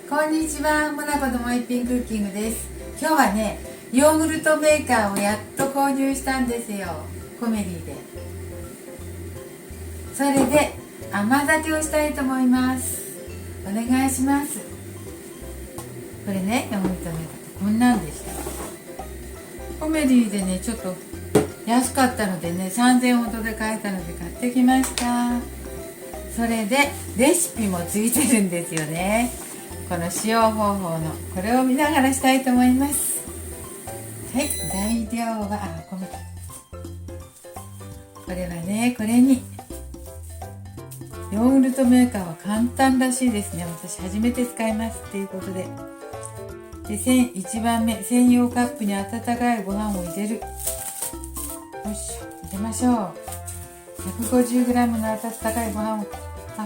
こんにちは、モナコのもう一品クッキングです。今日はね、ヨーグルトメーカーをやっと購入したんですよ。コメディで。それで甘酒をしたいと思います。お願いします。これね、ヨーグルトメーカーこんなんでした。コメディでね、ちょっと安かったのでね、3000円ほどで買えたので買ってきました。それでレシピもついてるんですよね。この使用方法のこれを見ながらしたいと思います。はい、材料はこれはね、これにヨーグルトメーカーは簡単らしいですね。私初めて使いますっていうことで。で、1番目、専用カップに温かいご飯を入れる。よいしょ、入れましょう。150g の温かいご飯を、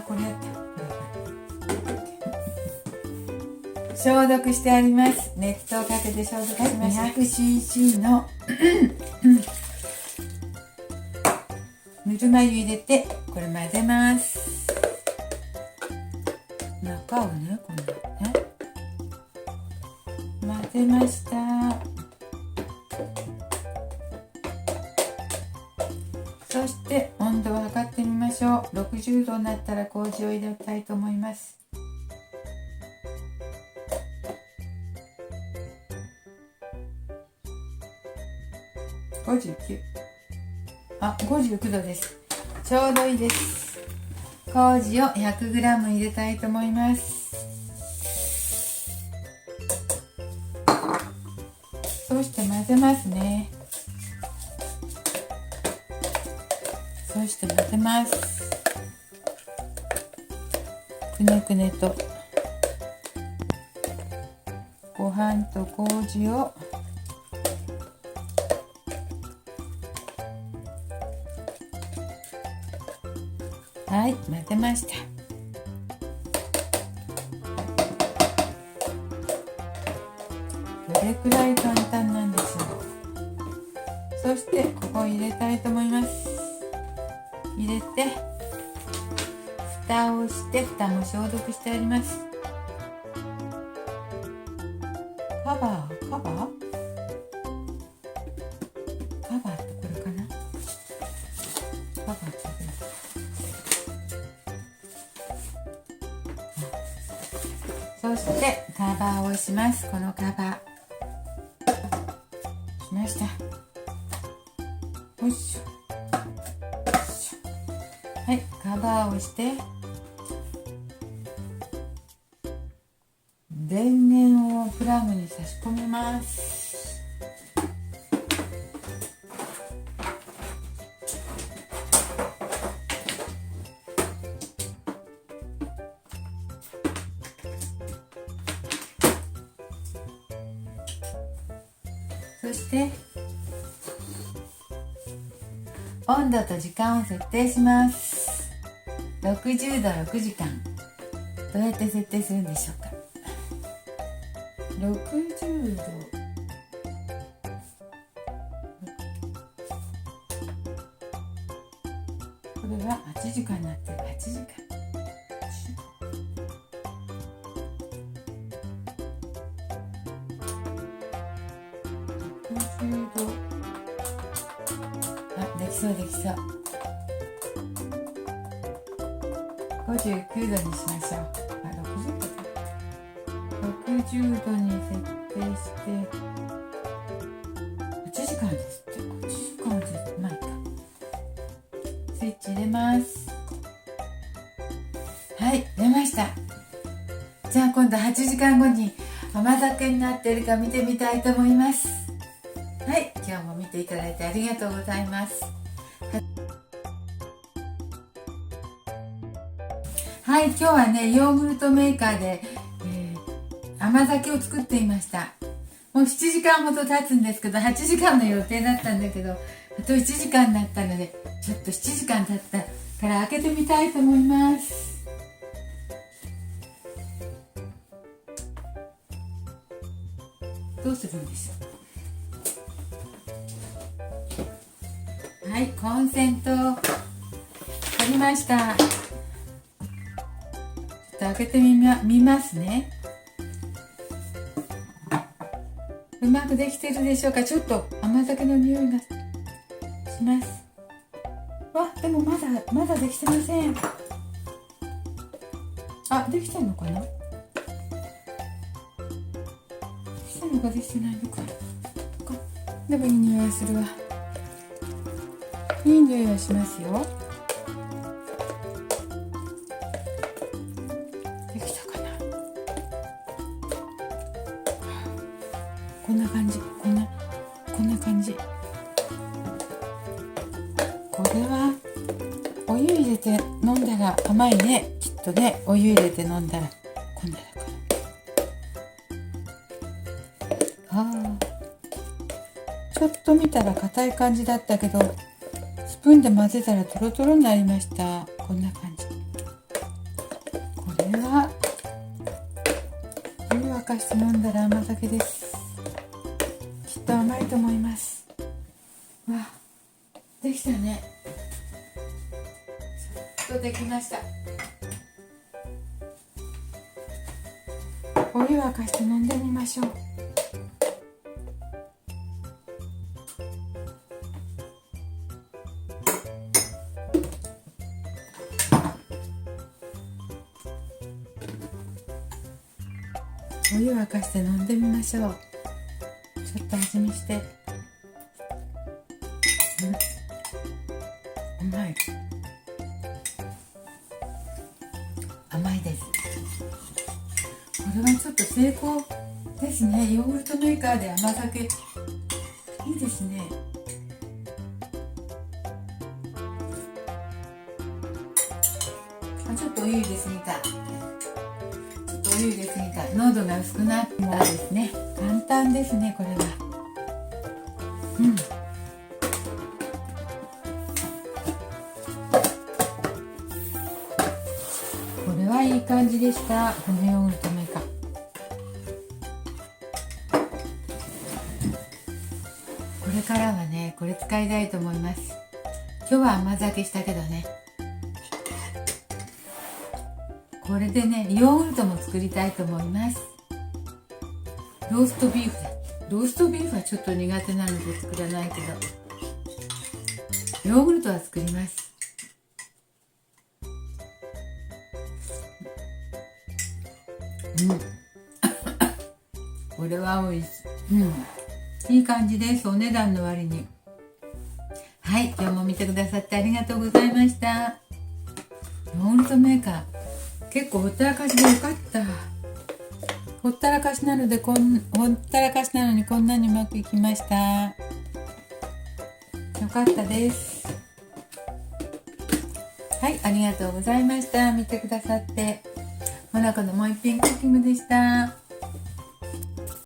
これやった。消毒してあります。熱湯をかけて消毒しました。200cc のぬるま湯入れて、これ混ぜます。中をね、こんなね混ぜました。そして温度を測ってみましょう。60度になったら麹を入れたいと思います。59度です。ちょうどいいです。麹を 100g 入れたいと思います。そして混ぜますね。そして混ぜます。くねくねとご飯と麹を混ぜました。どれくらい簡単なんでしょう。そしてここ入れたいと思います。入れて蓋をして蓋も消毒してあります。カバーってこれかな。カバーってそしてカバーをします。このカバーしました。よいしょ。はい、カバーをして電源をプラグに差し込みます。そして温度と時間を設定します。60度6時間。どうやって設定するんでしょうか。60度これは8時間になってる。8時間60度できそうできそう。59度にしましょう。60度に設定して8時間ですって。8時間でまあいいか。スイッチ入れます。はい、出ました。じゃあ今度8時間後に甘酒になっているか見てみたいと思います。はい、今日も見ていただいてありがとうございます。はい、今日はね、ヨーグルトメーカーで、甘酒を作っていました。もう7時間ほど経つんですけど、8時間の予定だったんだけど、あと1時間になったので、ちょっと7時間経ったから開けてみたいと思います。どうするんでしょう。はい、コンセント取りました。ちょっと開けてみますね。うまくできてるでしょうか。ちょっと甘酒の匂いがします。わ、でもまだできてません。あ、できてんのかな。できてんのかできてないのか。でもいい匂いするわ。いい匂いはしますよ。できたかな。こんな感じ、こんな感じ。これはお湯入れて飲んだら甘いね、きっとね。お湯入れて飲んだらこんなだから。ちょっと見たら硬い感じだったけど、スプーンで混ぜたらトロトロになりました。こんな感じ。これはお湯沸かして飲んだら甘酒です。きっと甘いと思います。わ、できたね。ちょっとできました。お湯沸かして飲んでみましょう。お湯沸かして飲んでみましょう。ちょっと味見して。うまい。甘いです。これはちょっと成功ですね。ヨーグルトメーカーで甘酒いいですね。ちょっとお湯入れすぎた。喉が薄くなったですね。簡単ですね、これは。これはいい感じでした。このヨーグルトメーカー。これからはね、これ使いたいと思います。今日は甘酒したけどね。これでね、ヨーグルトも作りたいと思います。ローストビーフだ。ローストビーフはちょっと苦手なので作らないけど、ヨーグルトは作ります。これは美味しい。いい感じです。お値段の割に。はい、今日も見てくださってありがとうございました。ヨーグルトメーカー。結構ほったらかしでよかった。ほったらかしなのにこんなにうまくいきました。よかったです。はい、ありがとうございました。見てくださって。モナコのもう一品クッキングでした。